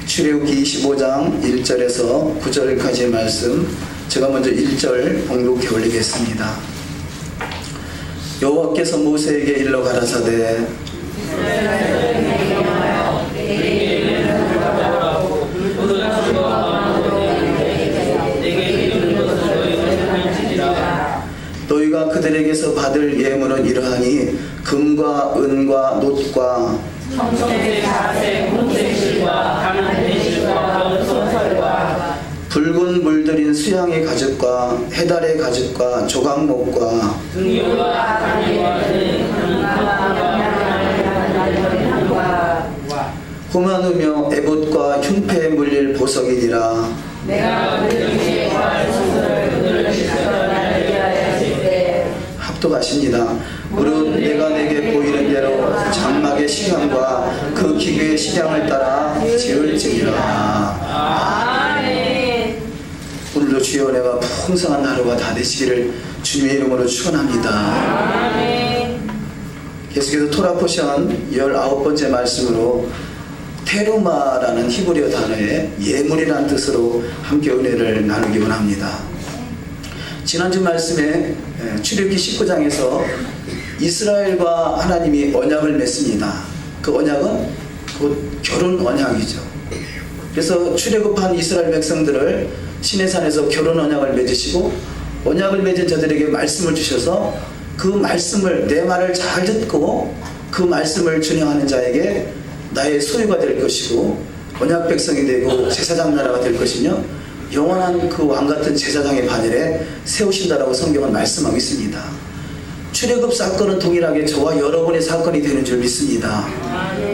출애굽기 25장 1절에서 9절까지의 말씀, 제가 먼저 1절 봉독해 올리겠습니다. 여호와께서 모세에게 일러 가라사대 너희가 그들에게서 받을 예물은 이러하니 금과 은과 놋과 청송색, 자색, 홍색 실과 가난된 실과 소설과 붉은 물들인 수양의 가죽과 해달의 가죽과 조각목과 등유와 단유와 후마누며 에봇과 흉패에 물릴 보석이니라. 내가 그들에게 구할 소설을 그들을 시켜나게 하였을 때 합독하십니다. 무릇 내가 내게 보이는 대로 장막의 식양과 그 기계의 식양을 따라 지을지니라. 아멘. 오늘도 주여 은혜가 풍성한 하루가 다 되시기를 주님의 이름으로 축원합니다. 아멘. 계속해서 토라 포션 19번째 말씀으로 테루마라는 히브리어 단어의 예물이라는 뜻으로 함께 은혜를 나누기 원합니다. 지난주 말씀에 출애굽기 19장에서 이스라엘과 하나님이 언약을 맺습니다. 그 언약은 곧 결혼 언약이죠. 그래서 출애굽한 이스라엘 백성들을 시내산에서 결혼 언약을 맺으시고, 언약을 맺은 자들에게 말씀을 주셔서 그 말씀을, 내 말을 잘 듣고 그 말씀을 준행하는 자에게 나의 소유가 될 것이고 언약 백성이 되고 제사장 나라가 될 것이며 영원한 그 왕같은 제사장의 반열에 세우신다라고 성경은 말씀하고 있습니다. 출애굽 사건은 동일하게 저와 여러분의 사건이 되는 줄 믿습니다.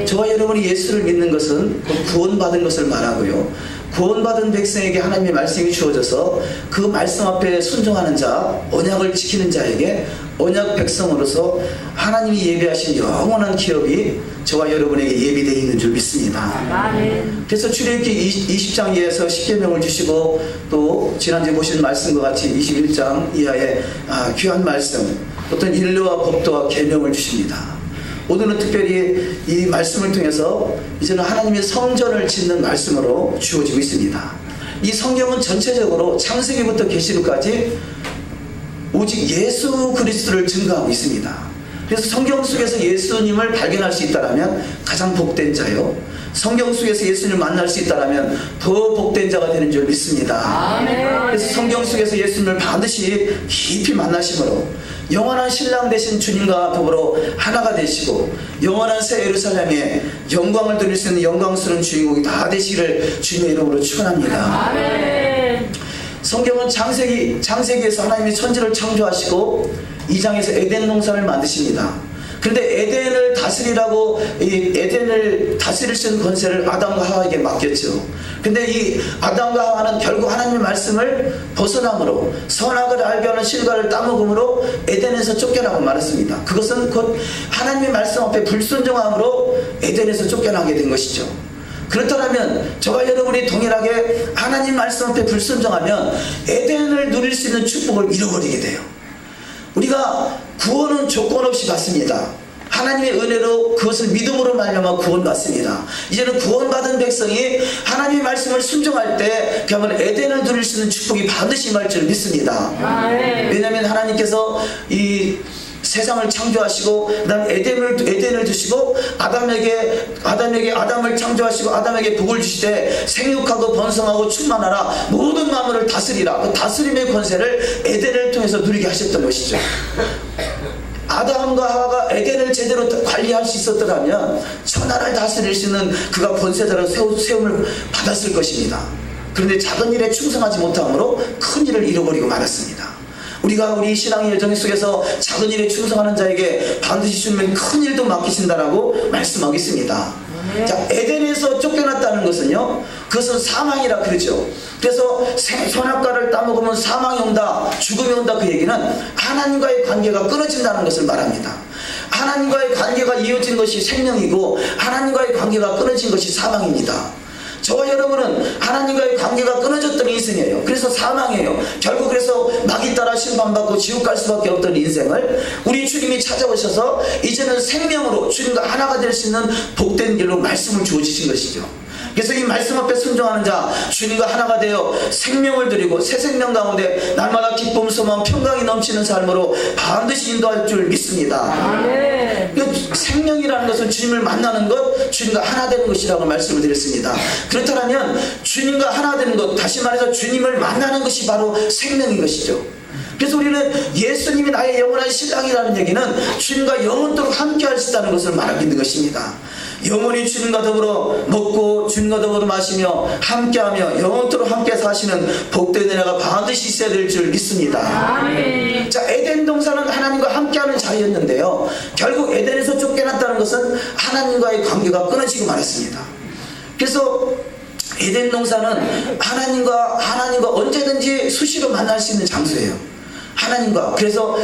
저와 여러분이 예수를 믿는 것은 구원받은 것을 말하고요, 구원받은 백성에게 하나님의 말씀이 주어져서 그 말씀 앞에 순종하는 자, 언약을 지키는 자에게 언약 백성으로서 하나님이 예비하신 영원한 기업이 저와 여러분에게 예비되어 있는 줄 믿습니다. 그래서 출애굽기 20장 이하에서 십계명을 주시고, 또 지난주에 보신 말씀과 같이 21장 이하의 귀한 말씀, 어떤 율례와 법도와 계명을 주십니다. 오늘은 특별히 이 말씀을 통해서 이제는 하나님의 성전을 짓는 말씀으로 주어지고 있습니다. 이 성경은 전체적으로 창세기부터 계시록까지 오직 예수 그리스도를 증거하고 있습니다. 그래서 성경 속에서 예수님을 발견할 수 있다면 가장 복된 자요, 성경 속에서 예수님을 만날 수 있다면 더 복된 자가 되는 줄 믿습니다. 그래서 성경 속에서 예수님을 반드시 깊이 만나심으로 영원한 신랑 되신 주님과 더불어 하나가 되시고 영원한 새 예루살렘에 영광을 드릴 수 있는 영광스러운 주인공이 다 되시기를 주님의 이름으로 축원합니다. 성경은 창세기에서 하나님이 천지를 창조하시고 2장에서 에덴 동산을 만드십니다. 그런데 에덴을 다스리라고, 이 에덴을 다스릴 수 있는 권세를 아담과 하와에게 맡겼죠. 근데 이 아담과 하와는 결국 하나님의 말씀을 벗어남으로, 선악을 알게 하는 실과를 따먹음으로 에덴에서 쫓겨나고 말았습니다. 그것은 곧 하나님의 말씀 앞에 불순종함으로 에덴에서 쫓겨나게 된 것이죠. 그렇다면 저와 여러분이 동일하게 하나님 말씀 앞에 불순종하면 에덴을 누릴 수 있는 축복을 잃어버리게 돼요. 우리가 구원은 조건 없이 받습니다. 하나님의 은혜로 그것을 믿음으로 말미암아 구원받습니다. 이제는 구원받은 백성이 하나님의 말씀을 순종할 때 그야말로 에덴을 누릴 수 있는 축복이 반드시 임할 줄 믿습니다. 왜냐하면 하나님께서 이 세상을 창조하시고 그다음 에덴을 주시고 아담을 창조하시고 아담에게 복을 주시되 생육하고 번성하고 충만하라, 모든 만물을 다스리라, 그 다스림의 권세를 에덴을 통해서 누리게 하셨던 것이죠. 아담과 하와가 에덴을 제대로 관리할 수 있었더라면 천하를 다스릴 수 있는 그가 권세자로 세움을 받았을 것입니다. 그런데 작은 일에 충성하지 못함으로 큰 일을 잃어버리고 말았습니다. 우리가 우리 신앙의 여정 속에서 작은 일에 충성하는 자에게 반드시 주님은 큰 일도 맡기신다라고 말씀하고 있습니다. 자, 에덴에서 쫓겨났다는 것은요, 그것은 사망이라 그러죠. 그래서 선악과를 따먹으면 사망이 온다, 죽음이 온다, 그 얘기는 하나님과의 관계가 끊어진다는 것을 말합니다. 하나님과의 관계가 이어진 것이 생명이고 하나님과의 관계가 끊어진 것이 사망입니다. 저와 여러분은 하나님과의 관계가 끊어졌던 인생이에요. 그래서 사망이에요. 결국 그래서 마귀 따라 심판받고 지옥 갈 수밖에 없던 인생을 우리 주님이 찾아오셔서 이제는 생명으로 주님과 하나가 될 수 있는 복된 길로 말씀을 주어주신 것이죠. 그래서 이 말씀 앞에 순종하는 자, 주님과 하나가 되어 생명을 드리고 새 생명 가운데 날마다 기쁨, 소망, 평강이 넘치는 삶으로 반드시 인도할 줄 믿습니다. 아멘. 생명이라는 것은 주님을 만나는 것, 주님과 하나 되는 것이라고 말씀을 드렸습니다. 그렇다면 주님과 하나 되는 것, 다시 말해서 주님을 만나는 것이 바로 생명인 것이죠. 그래서 우리는 예수님이 나의 영원한 신랑이라는 얘기는 주님과 영원토록 함께 할 수 있다는 것을 말하고 있는 것입니다. 영원히 주님과 더불어 먹고 주님과 더불어 마시며 함께하며 영원토록 함께 사시는 복된 은혜가 반드시 있어야 될 줄 믿습니다. 아멘. 자, 에덴 동산은 하나님과 함께하는 자리였는데요, 결국 에덴에서 쫓겨났다는 것은 하나님과의 관계가 끊어지고 말았습니다. 그래서 에덴 동산은 하나님과 언제든지 수시로 만날 수 있는 장소예요. 하나님과, 그래서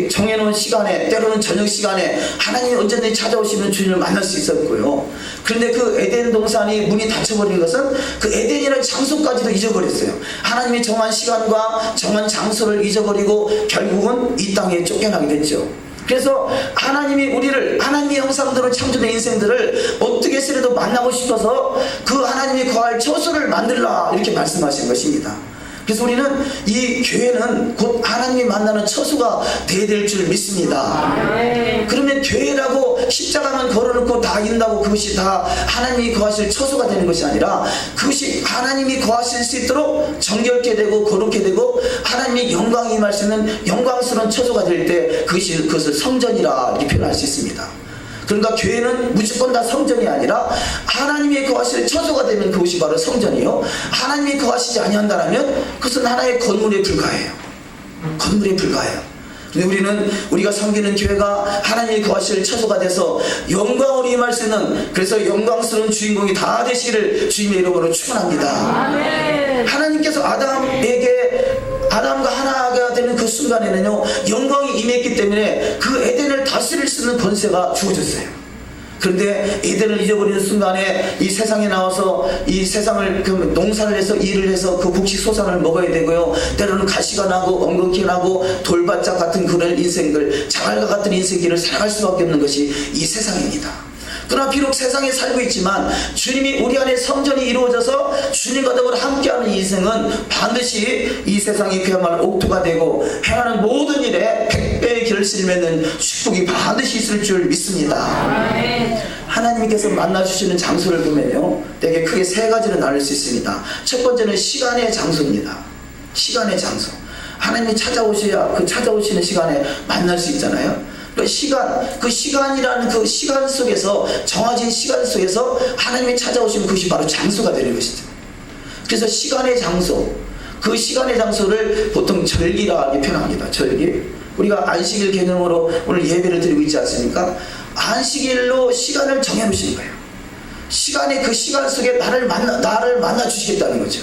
정해놓은 시간에, 때로는 저녁 시간에 하나님이 언제든지 찾아오시면 주님을 만날 수 있었고요. 그런데 그 에덴 동산이 문이 닫혀버린 것은 그 에덴이라는 장소까지도 잊어버렸어요. 하나님이 정한 시간과 정한 장소를 잊어버리고 결국은 이 땅에 쫓겨나게 됐죠. 그래서 하나님이 우리를, 하나님의 형상대로 창조된 인생들을 어떻게 해서라도 만나고 싶어서 그 하나님이 거할 처소를 만들라, 이렇게 말씀하신 것입니다. 그래서 우리는 이 교회는 곧 하나님이 만나는 처소가 되어야 될 줄 믿습니다. 그러면 교회라고 십자가만 걸어놓고 다 인다고 그것이 다 하나님이 거하실 처소가 되는 것이 아니라, 그것이 하나님이 거하실 수 있도록 정결케 되고 거룩게 되고 하나님의 영광이 임할 수 있는 영광스러운 처소가 될 때 그것을 성전이라 이렇게 표현할 수 있습니다. 그러니까 교회는 무조건 다 성전이 아니라 하나님이 거하실 처소가 되면 그것이 바로 성전이요, 하나님이 거하시지 아니한다면 그것은 하나의 건물에 불과해요. 건물에 불과해요. 근데 우리가 섬기는 교회가 하나님이 거하실 처소가 돼서 영광으로 임할 수 있는, 그래서 영광스러운 주인공이 다 되시기를 주님의 이름으로 축원합니다. 아멘. 하나님께서 아담과 하나가 되는 그 순간에는요, 영광이 임했기 때문에 그 에덴을 다스릴 수 있는 권세가 주어졌어요. 그런데 에덴을 잊어버리는 순간에 이 세상에 나와서 이 세상을 농사를 해서 일을 해서 그 곡식소산을 먹어야 되고요, 때로는 가시가 나고 엉겅퀴가 나고 돌바짝 같은 그런 인생들, 자갈과 같은 인생길을 살아갈 수밖에 없는 것이 이 세상입니다. 그러나 비록 세상에 살고 있지만 주님이 우리 안에 성전이 이루어져서 주님과 더불어 함께하는 인생은 반드시 이 세상이 그야말로 옥토가 되고 행하는 모든 일에 100배의 결실을 맺는 축복이 반드시 있을 줄 믿습니다. 하나님께서 만나주시는 장소를 보면요, 되게 크게 세 가지로 나눌 수 있습니다. 첫 번째는 시간의 장소입니다. 시간의 장소. 하나님이 찾아오셔야 그 찾아오시는 시간에 만날 수 있잖아요. 그 시간이라는 그 시간 속에서, 정해진 시간 속에서 하나님이 찾아오시면 그것이 바로 장소가 되는 것이죠. 그래서 시간의 장소, 그 시간의 장소를 보통 절기라 표현합니다. 절기. 우리가 안식일 개념으로 오늘 예배를 드리고 있지 않습니까? 안식일로 시간을 정해놓으신 거예요. 그 시간 속에 나를 만나 주시겠다는 거죠.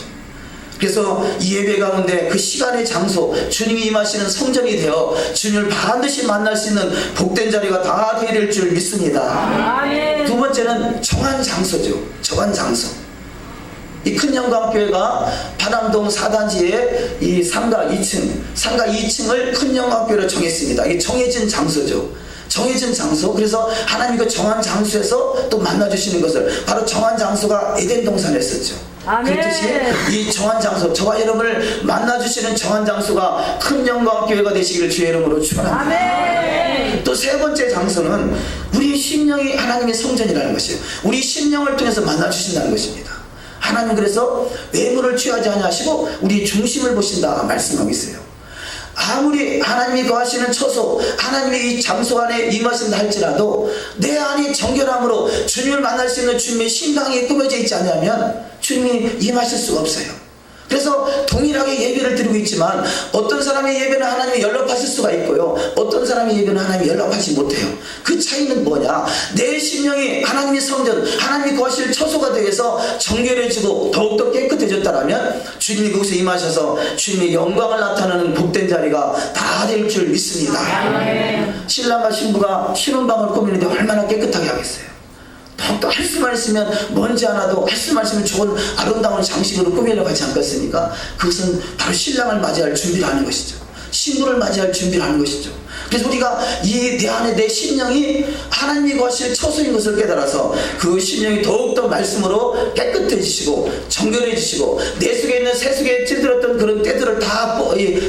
그래서 이 예배 가운데 그 시간의 장소, 주님이 임하시는 성전이 되어 주님을 반드시 만날 수 있는 복된 자리가 다 되어야 될 줄 믿습니다. 아멘. 두 번째는 정한 장소죠. 정한 장소. 이 큰 영광교회가 파남동 4단지에 이 상가 2층을 큰 영광교회로 정했습니다. 이게 정해진 장소죠. 정해진 장소. 그래서 하나님이 그 정한 장소에서 또 만나주시는 것을, 바로 정한 장소가 에덴 동산이었었죠. 그렇듯이 이 정한 장소, 저와 여러분을 만나주시는 정한 장소가 큰 영광교회가 되시기를 주의 이름으로 축원합니다. 또 세 번째 장소는 우리 심령이 하나님의 성전이라는 것이에요. 우리 심령을 통해서 만나주신다는 것입니다. 하나님 그래서 외모를 취하지 아니하시고 우리 중심을 보신다 말씀하고 있어요. 아무리 하나님이 거하시는 처소, 하나님의 이 장소 안에 임하신다 할지라도 내 안이 정결함으로 주님을 만날 수 있는 주님의 신당이 꾸며져 있지 않으면 주님이 임하실 수가 없어요. 그래서 동일하게 예배를 드리고 있지만 어떤 사람의 예배는 하나님이 연락하실 수가 있고요, 어떤 사람의 예배는 하나님이 연락하지 못해요. 그 차이는 뭐냐? 내 심령이 하나님의 성전, 하나님이 거하실 처소가 되어서 정결해지고 더욱더 깨끗해졌다면 주님이 그곳에 임하셔서 주님의 영광을 나타내는 복된 자리가 다 될 줄 믿습니다. 신랑과 신부가 신혼방을 꾸미는데 얼마나 깨끗하게 하겠어요? 더욱더 할 수만 있으면, 먼지 하나도 할 수만 있으면 좋은 아름다운 장식으로 꾸미려고 하지 않겠습니까? 그것은 바로 신랑을 맞이할 준비를 하는 것이죠. 신부를 맞이할 준비를 하는 것이죠. 그래서 우리가 이 내 안에 내 심령이 하나님이 거하실 처소인 것을 깨달아서 그 심령이 더욱더 말씀으로 깨끗해지시고 정결해지시고 내 속에 있는 새 속에 찔들었던 그런 때들을 다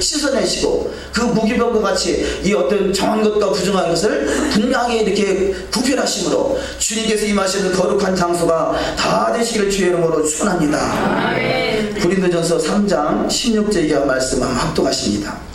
씻어내시고 그 무기병과 같이 이 어떤 정한 것과 부정한 것을 분명히 이렇게 구별하심으로 주님께서 임하시는 거룩한 장소가 다 되시기를 주의 이름으로 축원합니다. 고린도전서 3장 16절 이하 말씀 한번 합독하십니다.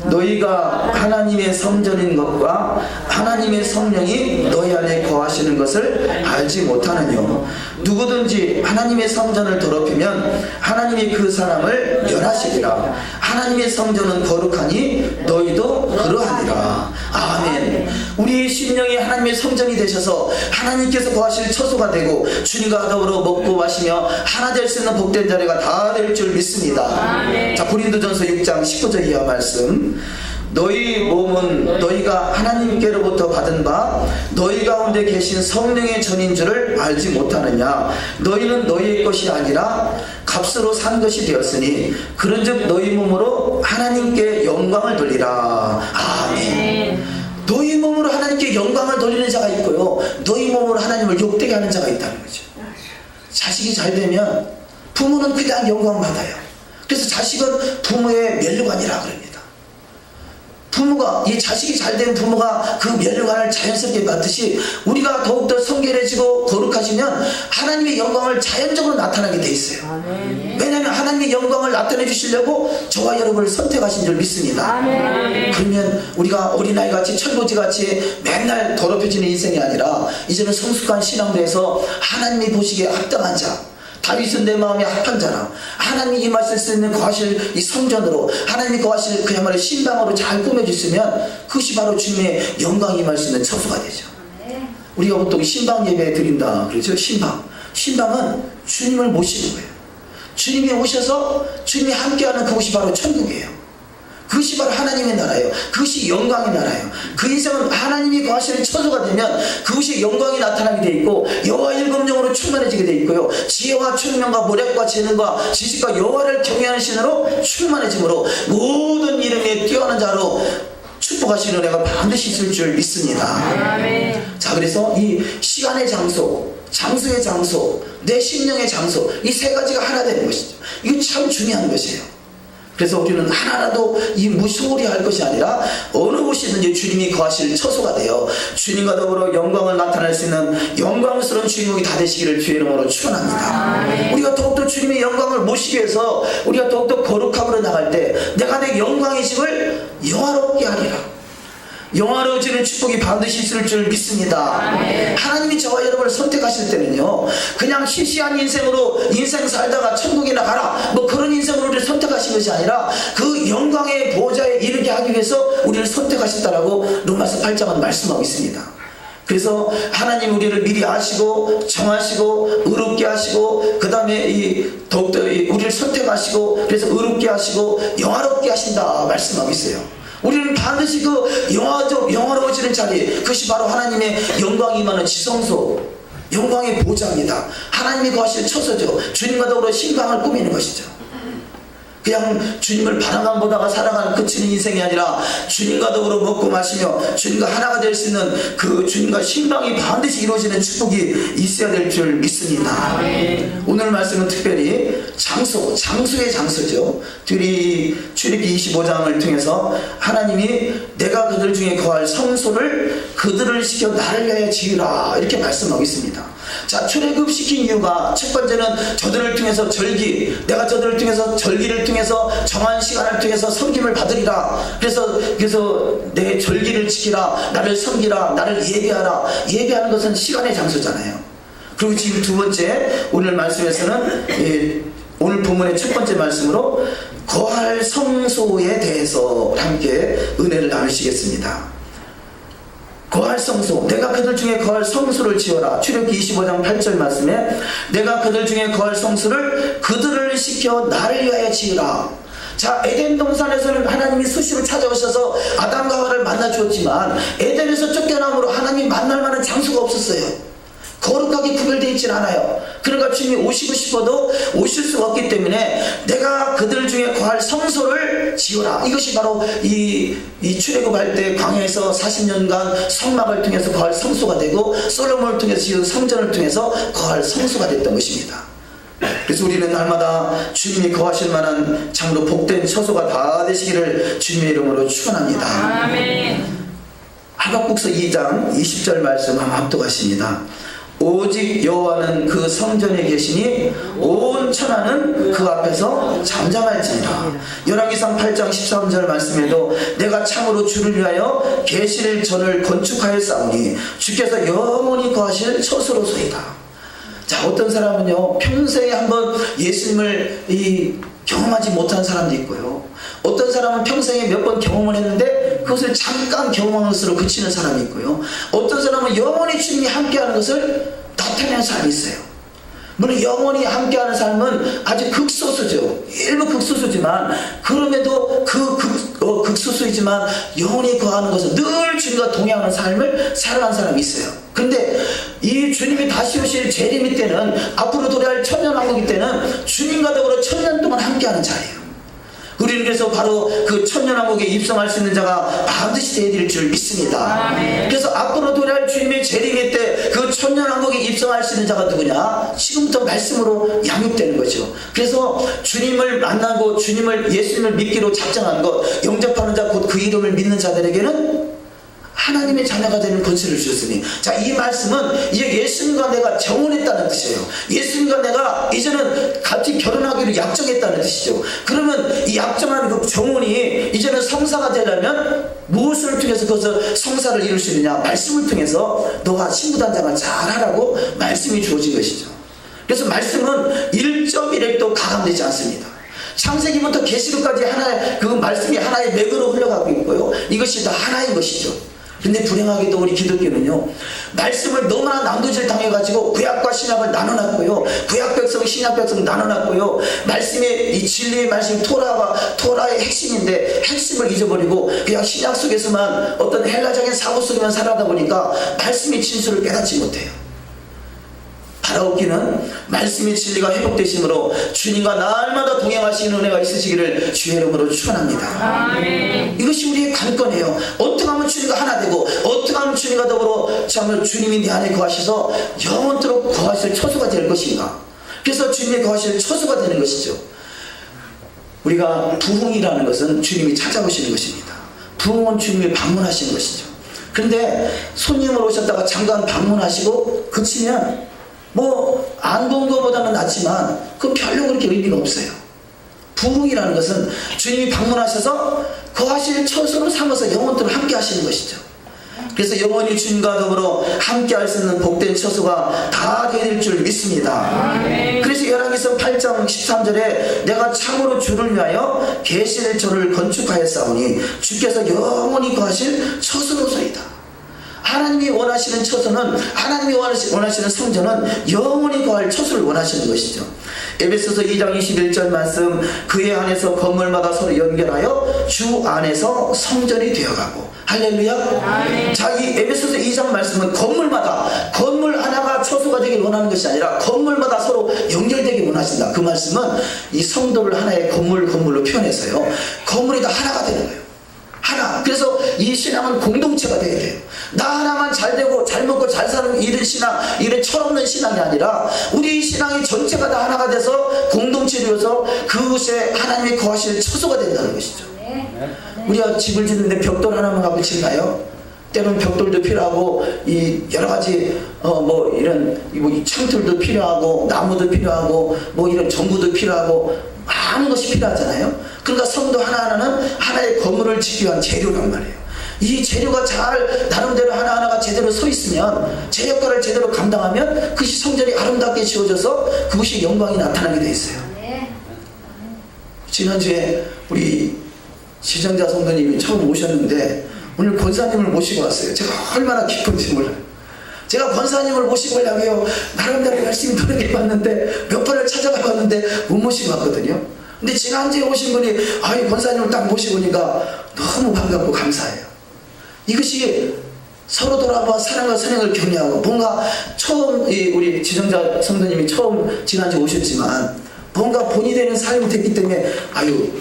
너희가 하나님의 성전인 것과 하나님의 성령이 너희 안에 거하시는 것을 알지 못하느뇨. 누구든지 하나님의 성전을 더럽히면 하나님이 그 사람을 멸하시리라. 하나님의 성전은 거룩하니 너희도 그러하니라. 아멘. 우리의 심령이 하나님의 성전이 되셔서 하나님께서 거하실 처소가 되고 주님과 더불어 먹고 마시며 하나 될 수 있는 복된 자리가 다 될 줄 믿습니다. 아멘. 자, 고린도전서 6장 19절 이하 말씀. 너희 몸은 너희가 하나님께로부터 받은 바 너희 가운데 계신 성령의 전인 줄을 알지 못하느냐. 너희는 너희의 것이 아니라 값으로 산 것이 되었으니 그런즉 너희 몸으로 하나님께 영광을 돌리라. 아멘. 너희 몸으로 하나님께 영광을 돌리는 자가 있고요, 너희 몸으로 하나님을 욕되게 하는 자가 있다는 거죠. 자식이 잘 되면 부모는 그냥 영광 받아요. 그래서 자식은 부모의 면류관이라 그럽니다. 부모가, 이 자식이 잘된 부모가 그 면류관을 자연스럽게 받듯이 우리가 더욱더 성결해지고 거룩하시면 하나님의 영광을 자연적으로 나타나게 돼 있어요. 왜냐하면 하나님의 영광을 나타내 주시려고 저와 여러분을 선택하신 줄 믿습니다. 그러면 우리가 어린아이같이 철부지같이 맨날 더럽혀지는 인생이 아니라 이제는 성숙한 신앙대에서 하나님이 보시기에 합당한 자, 다윗은 내 마음에 합한 자라, 하나님이 임하실 수 있는 거하실 이 성전으로 하나님이 거하실 그야말로 신방으로 잘 꾸며주시면 그것이 바로 주님의 영광이 임할 수 있는 처소가 되죠. 우리가 보통 신방 예배 드린다 그러죠. 신방은 주님을 모시는 거예요. 주님이 오셔서 주님이 함께하는 그곳이 바로 천국이에요. 그것이 바로 하나님의 나라예요. 그것이 영광의 나라예요. 그 인생은 하나님이 거하시는 처소가 되면 그것이 영광이 나타나게 돼 있고 여호와 일검령으로 충만해지게 돼 있고요, 지혜와 총명과 모략과 재능과 지식과 여호와를 경외하는 신으로 충만해짐으로 모든 이름에 뛰어난 자로 축복하시는 은혜가 반드시 있을 줄 믿습니다. 아멘. 자, 그래서 이 시간의 장소, 장소의 장소, 내 심령의 장소, 이 세 가지가 하나 되는 것이죠. 이거 참 중요한 것이에요. 그래서 우리는 하나라도 이 무소홀히 할 것이 아니라 어느 곳이든지 주님이 거하실 처소가 되어 주님과 더불어 영광을 나타낼 수 있는 영광스러운 주인공이 다 되시기를 주의 이름으로 축원합니다. 우리가 더욱더 주님의 영광을 모시기 위해서 우리가 더욱더 거룩함으로 나갈 때 내가 내 영광의 집을 영화롭게 하리라. 영화로워지는 축복이 반드시 있을 줄 믿습니다. 하나님이 저와 여러분을 선택하실 때는요, 그냥 시시한 인생으로 인생 살다가 천국이나 가라 뭐 그런 인생으로 우리를 선택하신 것이 아니라 그 영광의 보좌에 이르게 하기 위해서 우리를 선택하셨다라고 로마서 8장은 말씀하고 있습니다. 그래서 하나님 우리를 미리 아시고 정하시고 의롭게 하시고 그 다음에 더욱더 우리를 선택하시고 그래서 의롭게 하시고 영화롭게 하신다 말씀하고 있어요. 우리는 반드시 그 영화로워지는 자리, 그것이 바로 하나님의 영광이 임하는 지성소, 영광의 보좌입니다. 하나님이 거하실 처소죠. 주님과 더불어 신방을 꾸미는 것이죠. 그냥 주님을 바라만 보다가 살아가는 그치는 인생이 아니라 주님과 더불어 먹고 마시며 주님과 하나가 될 수 있는 그 주님과 신방이 반드시 이루어지는 축복이 있어야 될 줄 믿습니다. 오늘 말씀은 특별히 장소의 장소죠. 출애굽기 25장을 통해서 하나님이 내가 그들 중에 거할 성소를 그들을 시켜 나를 위하여 지으라 이렇게 말씀하고 있습니다. 자, 출애굽시킨 이유가 첫 번째는 저들을 통해서 내가 저들을 통해서 절기를 통해서 정한 시간을 통해서 섬김을 받으리라. 그래서 내 절기를 지키라, 나를 섬기라, 나를 예배하라. 예배하는 것은 시간의 장소잖아요. 그리고 지금 두 번째, 오늘 말씀에서는 오늘 본문의 첫 번째 말씀으로 거할 성소에 대해서 함께 은혜를 나누시겠습니다. 거할 성소, 내가 그들 중에 거할 성소를 지어라. 출애굽기 25장 8절 말씀에 내가 그들 중에 거할 성소를 그들을 시켜 나를 위하여 지으라. 자, 에덴 동산에서는 하나님이 수시로 찾아오셔서 아담과 하와를 만나 주었지만 에덴에서 쫓겨남으로 하나님이 만날 만한 장소가 없었어요. 거룩하게 구별되어 있진 않아요. 그러니까 주님이 오시고 싶어도 오실 수가 없기 때문에 내가 그들 중에 거할 성소를 지어라. 이것이 바로 이 출애굽할 때 광야에서 40년간 성막을 통해서 거할 성소가 되고 솔로몬을 통해서 지은 성전을 통해서 거할 성소가 됐던 것입니다. 그래서 우리는 날마다 주님이 거하실 만한 참으로 복된 처소가 다 되시기를 주님의 이름으로 축원합니다. 아멘. 하박국서 2장 20절 말씀 한번 합독하십니다. 오직 여호와는 그 성전에 계시니 온 천하는 그 앞에서 잠잠할지니라. 열왕기상 8장 13절 말씀에도 내가 참으로 주를 위하여 계실 전을 건축하였사오니 주께서 영원히 거하실 처소로소이다. 자, 어떤 사람은요 평생에 한번 예수님을 경험하지 못한 사람도 있고요, 어떤 사람은 평생에 몇 번 경험을 했는데 그것을 잠깐 경험한 것으로 그치는 사람이 있고요, 어떤 사람은 영원히 주님이 함께하는 것을 나타내는 사람이 있어요. 물론 영원히 함께하는 삶은 아주 극소수죠. 일부 극소수지만, 그럼에도 극소수이지만 영원히 거하는 것은 늘 주님과 동행하는 삶을 살아가는 사람이 있어요. 근데 이 주님이 다시 오실 재림이 때는, 앞으로 도래할 천년왕국이 때는 주님과 더불어 천년 동안 함께하는 자예요. 우리는 그래서 바로 그 천년왕국에 입성할 수 있는 자가 반드시 되어야 될 줄 믿습니다. 아멘. 그래서 앞으로 도래할 주님의 재림의 때 그 천년왕국에 입성할 수 있는 자가 누구냐? 지금부터 말씀으로 양육되는 거죠. 그래서 주님을 만나고 예수님을 믿기로 작정한 것, 영접하는 자, 곧 그 이름을 믿는 자들에게는 하나님의 자녀가 되는 권세를 주셨으니, 자, 이 말씀은 이제 예수님과 내가 정혼했다는 뜻이에요. 예수님과 내가 이제는 같이 결혼하기로 약정했다는 뜻이죠. 그러면 이 약정한 그 정혼이 이제는 성사가 되려면 무엇을 통해서 그것을 성사를 이룰 수 있느냐? 말씀을 통해서 너가 신부단장을 잘하라고 말씀이 주어진 것이죠. 그래서 말씀은 1.1핵도 가감되지 않습니다. 창세기부터 계시록까지 하나의 그 말씀이 하나의 맥으로 흘러가고 있고요, 이것이 다 하나인 것이죠. 근데 불행하게도 우리 기독교는요, 말씀을 너무나 난도질 당해가지고 구약과 신약을 나눠놨고요, 구약 백성, 신약 백성 나눠놨고요, 말씀의 이 진리의 말씀, 토라의 핵심인데 핵심을 잊어버리고 그냥 신약 속에서만 어떤 헬라적인 사고 속에만 살아다 보니까 말씀의 진수를 깨닫지 못해요. 바라옵기는 말씀의 진리가 회복되심으로 주님과 날마다 동행하시는 은혜가 있으시기를 주의 이름으로 축원합니다. 아멘. 이것이 우리의 관건이에요. 어떻게 하면 주님과 하나 되고, 어떻게 하면 주님과 더불어 참 주님이 내 안에 거하셔서 영원토록 거하실 처소가 될 것인가. 그래서 주님이 거하실 처소가 되는 것이죠. 우리가 부흥이라는 것은 주님이 찾아오시는 것입니다. 부흥은 주님이 방문하시는 것이죠. 그런데 손님으로 오셨다가 잠깐 방문하시고 그치면 안 본 것보다는 낫지만 그건 별로 그렇게 의미가 없어요. 부흥이라는 것은 주님이 방문하셔서 거하실 처소로 삼아서 영원토록 함께 하시는 것이죠. 그래서 영원히 주님과 더불어 함께 할 수 있는 복된 처소가 다 될 줄 믿습니다. 아멘. 그래서 열왕기상 8장 13절에 내가 참으로 주를 위하여 계실 저를 건축하였사오니 주께서 영원히 거하실 처소로소이다. 하나님이 원하시는 처소는, 하나님이 원하시는 성전은 영원히 거할 처소를 원하시는 것이죠. 에베소서 2장 21절 말씀, 그의 안에서 건물마다 서로 연결하여 주 안에서 성전이 되어가고. 할렐루야. 아멘. 자, 이 에베소서 2장 말씀은 건물마다, 건물 하나가 처소가 되길 원하는 것이 아니라 건물마다 서로 연결되길 원하신다. 그 말씀은 이 성도를 하나의 건물로 표현해서요, 건물이 다 하나가 되는 거예요. 하나. 그래서 이 신앙은 공동체가 되어야 돼요. 나 하나만 잘 되고 잘 먹고 잘 사는 이런 신앙, 이런 철없는 신앙이 아니라 우리 신앙이 전체가 다 하나가 돼서 공동체를 이어서 그곳에 하나님이 거하실 처소가 된다는 것이죠. 우리가 집을 짓는데 벽돌 하나만 갖고 짓나요? 때로는 벽돌도 필요하고 이 여러 가지 이런 창틀도 필요하고 나무도 필요하고 이런 전구도 필요하고 많은 것이 필요하잖아요. 그러니까 성도 하나하나는 하나의 건물을 짓기 위한 재료란 말이에요. 이 재료가 잘 나름대로 하나하나가 제대로 서 있으면, 제 역할을 제대로 감당하면 그것이 성전이 아름답게 지어져서 그것이 영광이 나타나게 돼 있어요. 지난주에 우리 시청자 성도님이 처음 오셨는데 오늘 권사님을 모시고 왔어요. 제가 얼마나 기쁜지 몰라요. 제가 권사님을 모시고 오려고요, 나름대로 열심히 노력해봤는데 몇 번을 찾아가봤는데 못 모시고 왔거든요. 근데 지난주에 오신 분이 권사님을 딱 모시고 오니까 너무 반갑고 감사해요. 이것이 서로 돌아봐 사랑과 선행을 격려하고, 뭔가 처음 우리 지정자 성도님이 처음 지난주에 오셨지만 뭔가 본이 되는 삶이 됐기 때문에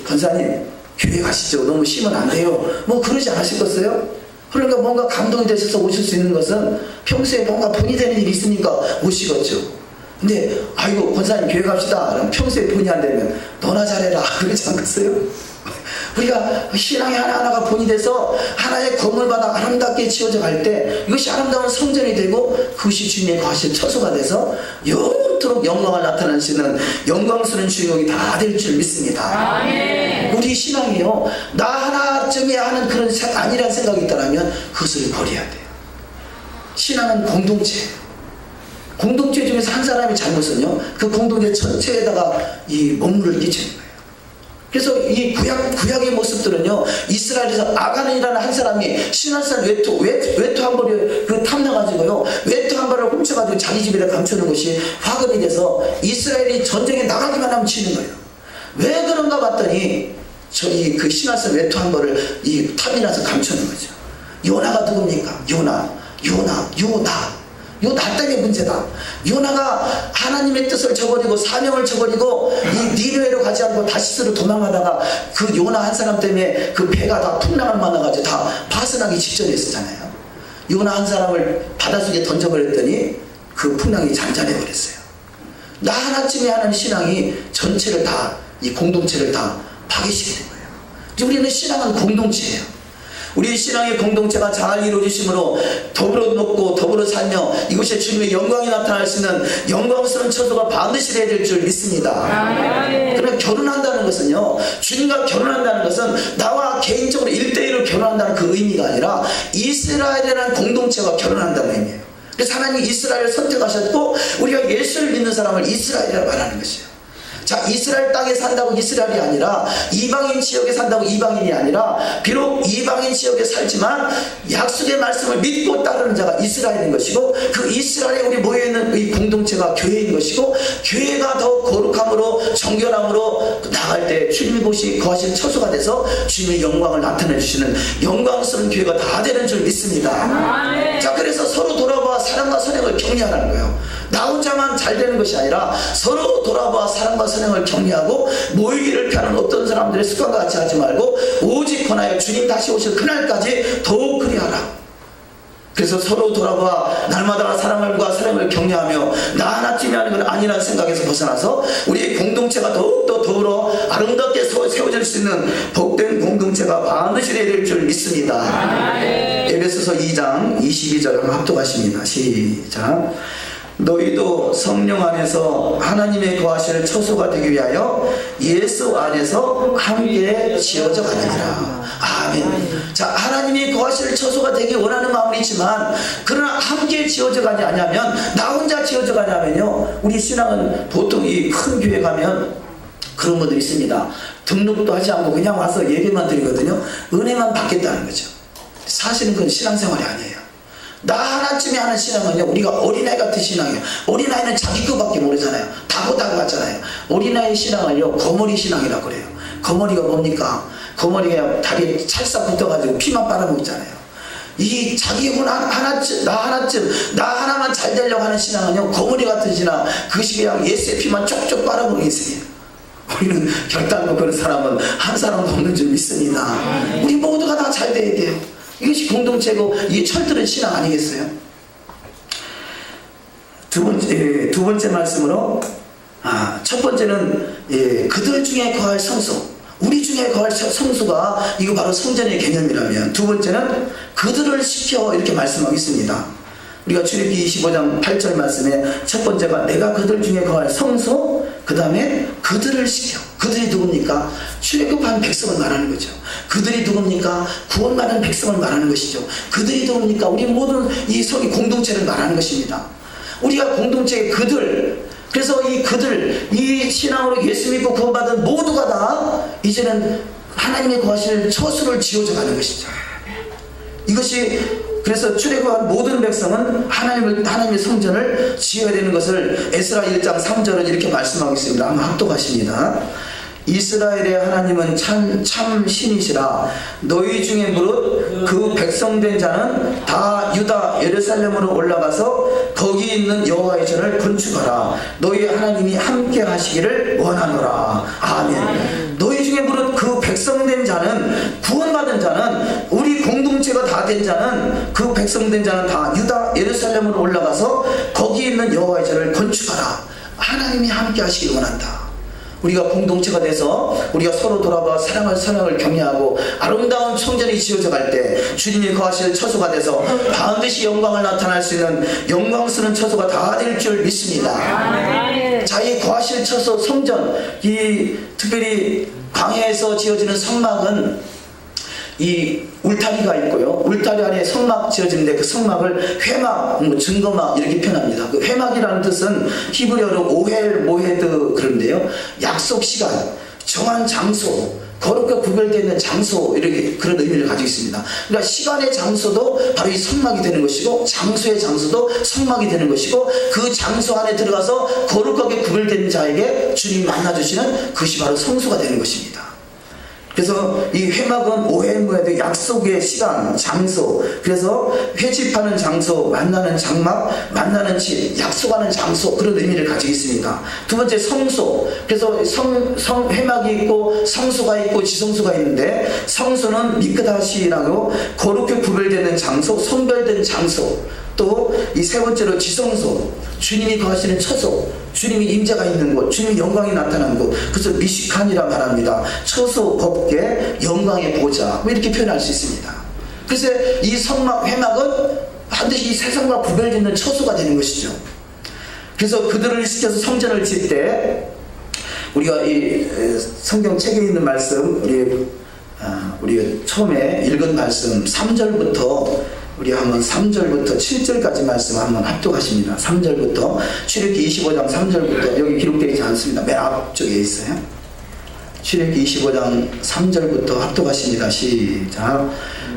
권사님 교회 가시죠. 너무 쉬면 안 돼요. 뭐 그러지 않으셨겠어요? 그러니까 뭔가 감동이 되셔서 오실 수 있는 것은 평소에 뭔가 본이 되는 일이 있으니까 오시겠죠. 근데 아이고 권사님 교회 갑시다. 그럼 평소에 본이 안 되면 너나 잘해라 그러지 않겠어요? 우리가 신앙이 하나하나가 본이 돼서 하나의 건물 받아 아름답게 지어져 갈 때 이것이 아름다운 성전이 되고 그것이 주님의 거하실 처소가 돼서 영원토록 영광을 나타내시는 영광스러운 주인공이 다 될 줄 믿습니다. 아멘. 우리 신앙이요 나 하나쯤에 하는 그런 아니란 생각이 있다면 그것을 버려야 돼요. 신앙은 공동체예요. 공동체 중에서 한 사람이 잘못은요 그 공동체 전체에다가 이 몸물을 끼치는 거예요. 그래서 이 구약의 모습들은요 이스라엘에서 아간이라는 한 사람이 시난산 외투 한 벌을 그 탐나가지고요 외투 한 벌을 훔쳐가지고 자기 집에다 감추는 것이 화근이 돼서 이스라엘이 전쟁에 나가기만 하면 치는 거예요. 왜 그런가 봤더니 저희 그 시난산 외투 한 벌을 이 탐이 나서 감추는 거죠. 요나가 누굽니까? 요나 요 나 때문에 문제다. 요나가 하나님의 뜻을 저버리고 사명을 저버리고 이 니느웨로 가지 않고 다시스로 도망하다가 그 요나 한 사람 때문에 그 배가 다 풍랑을 만나가지고 다 파산하기 직전에 있었잖아요. 요나 한 사람을 바닷속에 던져버렸더니 그 풍랑이 잔잔해버렸어요. 나 하나쯤에 하는 신앙이 전체를 다 이 공동체를 다 파괴시키는 거예요. 우리는 신앙은 공동체예요. 우리 신앙의 공동체가 잘 이루어지심으로 더불어 먹고 더불어 살며 이곳에 주님의 영광이 나타날 수 있는 영광스러운 처소가 반드시 되어야 될 줄 믿습니다. 그러나 결혼한다는 것은요 주님과 결혼한다는 것은 나와 개인적으로 1대1로 결혼한다는 그 의미가 아니라 이스라엘이라는 공동체가 결혼한다는 의미예요. 그래서 하나님이 이스라엘을 선택하셨고 우리가 예수를 믿는 사람을 이스라엘이라고 말하는 것이에요. 자, 이스라엘 땅에 산다고 이스라엘이 아니라 이방인 지역에 산다고 이방인이 아니라 비록 이방인 지역에 살지만 약속의 말씀을 믿고 따르는 자가 이스라엘인 것이고 그 이스라엘에 우리 모여있는 이 공동체가 교회인 것이고 교회가 더욱 거룩함으로 정결함으로 나갈 때 주님의 곳이 거하신 처소가 돼서 주님의 영광을 나타내 주시는 영광스러운 교회가 다 되는 줄 믿습니다. 자, 그래서 서로 돌아봐 사랑과 선행을 격려하는 거예요. 나 혼자만 잘 되는 것이 아니라 서로 돌아봐 사랑과 선행을 격려하고 모이기를 피하는 어떤 사람들의 습관과 같이 하지 말고 오직 권하여 주님 다시 오실 그날까지 더욱 그리하라. 그래서 서로 돌아봐 날마다 사랑과 선행을 격려하며 나 하나쯤에 하는 건 아니라는 생각에서 벗어나서 우리의 공동체가 더욱더 더불어 아름답게 세워질 수 있는 복된 공동체가 반드시 되어야 될 줄 믿습니다. 에베소서 2장 22절 한번 합독하십니다. 시작. 너희도 성령 안에서 하나님의 거하실 처소가 되기 위하여 예수 안에서 함께 지어져 가느니라. 아멘. 자, 하나님이 거하실 처소가 되기 원하는 마음은 있지만 그러나 함께 지어져 가지 않냐면 나 혼자 지어져 가냐면요 우리 신앙은 보통 이 큰 교회 가면 그런 분들이 있습니다. 등록도 하지 않고 그냥 와서 예배만 드리거든요. 은혜만 받겠다는 거죠. 사실은 그건 신앙생활이 아니에요. 나 하나쯤에 하는 신앙은요 우리가 어린아이 같은 신앙이에요. 어린아이는 자기 것밖에 모르잖아요. 다 보다가 같잖아요. 어린아이 신앙을요 거머리 신앙이라고 그래요. 거머리가 뭡니까? 거머리가 다리에 찰싹 붙어가지고 피만 빨아먹잖아요. 이 자기 혼 하나쯤 나 하나만 잘 되려고 하는 신앙은요 거머리 같은 신앙. 그것이 그냥 예수의 피만 쪽쪽 빨아먹는 인생이에요. 우리는 결단코 그런 사람은 한 사람도 없는 줄 믿습니다. 우리 모두가 다 잘 돼야 돼요. 이것이 공동체고 이게 철들은 신앙 아니겠어요? 두 번째 말씀으로 첫 번째는 그들 중에 거할 성수, 우리 중에 거할 성수가 이거 바로 성전의 개념이라면 두 번째는 그들을 시켜 이렇게 말씀하고 있습니다. 우리가 출애굽기 25장 8절 말씀에 첫 번째가 내가 그들 중에 거할 성소, 그 다음에 그들을 시켜. 그들이 누굽니까? 출애굽한 백성을 말하는 거죠. 그들이 누굽니까? 구원받은 백성을 말하는 것이죠. 그들이 누굽니까? 우리 모든 이 성이 공동체를 말하는 것입니다. 우리가 공동체의 그들, 그래서 이 그들, 이 신앙으로 예수 믿고 구원받은 모두가 다 이제는 하나님의 거하실 처소를 지어져 가는 것이죠. 이것이 그래서 출애굽한 모든 백성은 하나님의 성전을 지어야 되는 것을 에스라 1장 3절은 이렇게 말씀하고 있습니다. 한번 합독하십니다. 이스라엘의 하나님은 참 신이시라. 너희 중에 무릇 그 백성된 자는 다 유다 예루살렘으로 올라가서 거기 있는 여호와의 전을 건축하라. 너희 하나님이 함께 하시기를 원하노라. 아멘. 너희 중에 무릇 그 백성된 자는, 구원받은 자는, 우리 공동체가 다 된 자는, 그 백성된 자는 다 유다 예루살렘으로 올라가서 거기 있는 여호와의 전을 건축하라. 하나님이 함께 하시길 원한다. 우리가 공동체가 돼서 우리가 서로 돌아봐 사랑을 격려하고 아름다운 성전이 지어져 갈 때 주님이 거하실 처소가 돼서 반드시 영광을 나타날 수 있는 영광스러운 처소가 다 될 줄 믿습니다. 자, 이 거하실 처소 성전, 이 특별히 광야에서 지어지는 성막은 이 울타리가 있고요. 울타리 안에 성막 지어지는데 그 성막을 회막, 증거막 이렇게 표현합니다. 그 회막이라는 뜻은 히브리어로 오헬, 모헤드 그런데요. 약속 시간, 정한 장소, 거룩하게 구별되어 있는 장소, 이렇게 그런 의미를 가지고 있습니다. 그러니까 시간의 장소도 바로 이 성막이 되는 것이고, 장소의 장소도 성막이 되는 것이고, 그 장소 안에 들어가서 거룩하게 구별된 자에게 주님이 만나주시는 그것이 바로 성소가 되는 것입니다. 그래서 이 회막은 오해무에도 약속의 시간, 장소, 그래서 회집하는 장소, 만나는 장막, 만나는 집, 약속하는 장소, 그런 의미를 가지고 있습니다. 두 번째 성소, 그래서 회막이 있고 성소가 있고 지성소가 있는데, 성소는 미크다시라고 거룩히 구별되는 장소, 성별된 장소, 또 이 세 번째로 지성소, 주님이 거하시는 처소, 주님이 임재가 있는 곳, 주님의 영광이 나타나는 곳, 그래서 미시칸이라 말합니다. 처소, 법계, 영광의 보좌, 뭐 이렇게 표현할 수 있습니다. 그래서 이 성막, 회막은 반드시 이 세상과 구별되는 처소가 되는 것이죠. 그래서 그들을 시켜서 성전을 지을 때 우리가 이 성경 책에 있는 말씀, 우리가 처음에 읽은 말씀 3절부터 우리 한번 3절부터 7절까지 말씀 한번 합독하십니다. 3절부터 출애굽기 25장 3절부터 여기 기록되어 있지 않습니다. 맨 앞쪽에 있어요. 출애굽기 25장 3절부터 합독하십니다. 시작.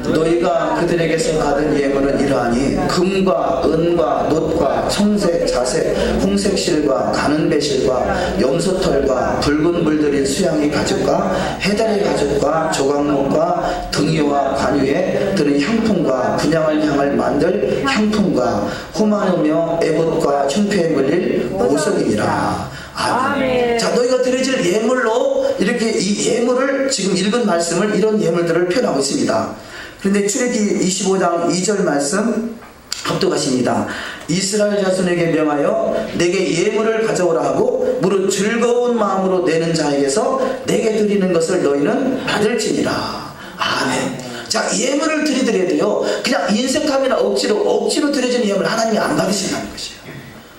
너희가 그들에게서 받은 예물은 이러하니 금과 은과 놋과 청색, 자색, 홍색 실과 가는 배실과 염소털과 붉은 물들인 수양의 가죽과 해달의 가죽과 조각목과 등이와 관유에 드는 향품과 분향을 향을 만들 향품과 호마노며 에봇과 흉패에 물릴 보석이니라. 아멘. 자, 너희가 드려질 예물로 이렇게 이 예물을 지금 읽은 말씀을 이런 예물들을 표현하고 있습니다. 그런데 출애굽기 25장 2절 말씀 합독하십니다. 이스라엘 자손에게 명하여 내게 예물을 가져오라 하고 무릇 즐거운 마음으로 내는 자에게서 내게 드리는 것을 너희는 받을지니라. 아멘. 자, 예물을 드리더라도요, 그냥 인색함이나 억지로 드려지는 예물 하나님이 안 받으신다는 것이에요.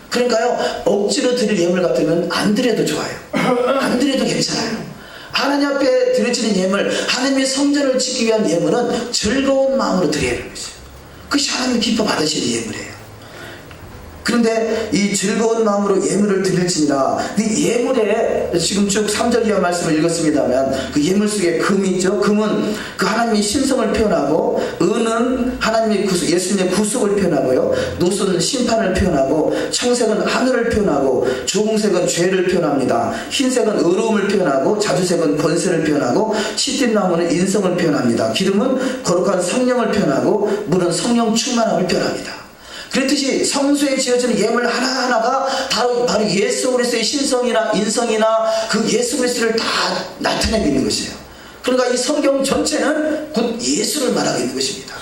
그러니까요, 억지로 드릴 예물 같으면 안 드려도 좋아요. 안 드려도 괜찮아요. 하나님 앞에 드려지는 예물, 하나님의 성전을 짓기 위한 예물은 즐거운 마음으로 드려야 하는 것이에요. 그것이 하나님 기뻐 받으시는 예물이에요. 그런데 이 즐거운 마음으로 예물을 드릴지니라. 이 예물에 지금 쭉 3절 이하 말씀을 읽었습니다만 그 예물 속에 금이 있죠. 금은 그 하나님의 신성을 표현하고, 은은 하나님의 예수님의 구속을 표현하고요, 노수는 심판을 표현하고, 청색은 하늘을 표현하고, 주홍색은 죄를 표현합니다. 흰색은 의로움을 표현하고, 자주색은 권세를 표현하고, 시띠나무는 인성을 표현합니다. 기름은 거룩한 성령을 표현하고, 물은 성령 충만함을 표현합니다. 그렇듯이 성소에 지어지는 예물 하나하나가 바로 예수 그리스도의 신성이나 인성이나 그 예수 그리스도를 다 나타내고 있는 것이에요. 그러니까 이 성경 전체는 곧 예수를 말하고 있는 것입니다.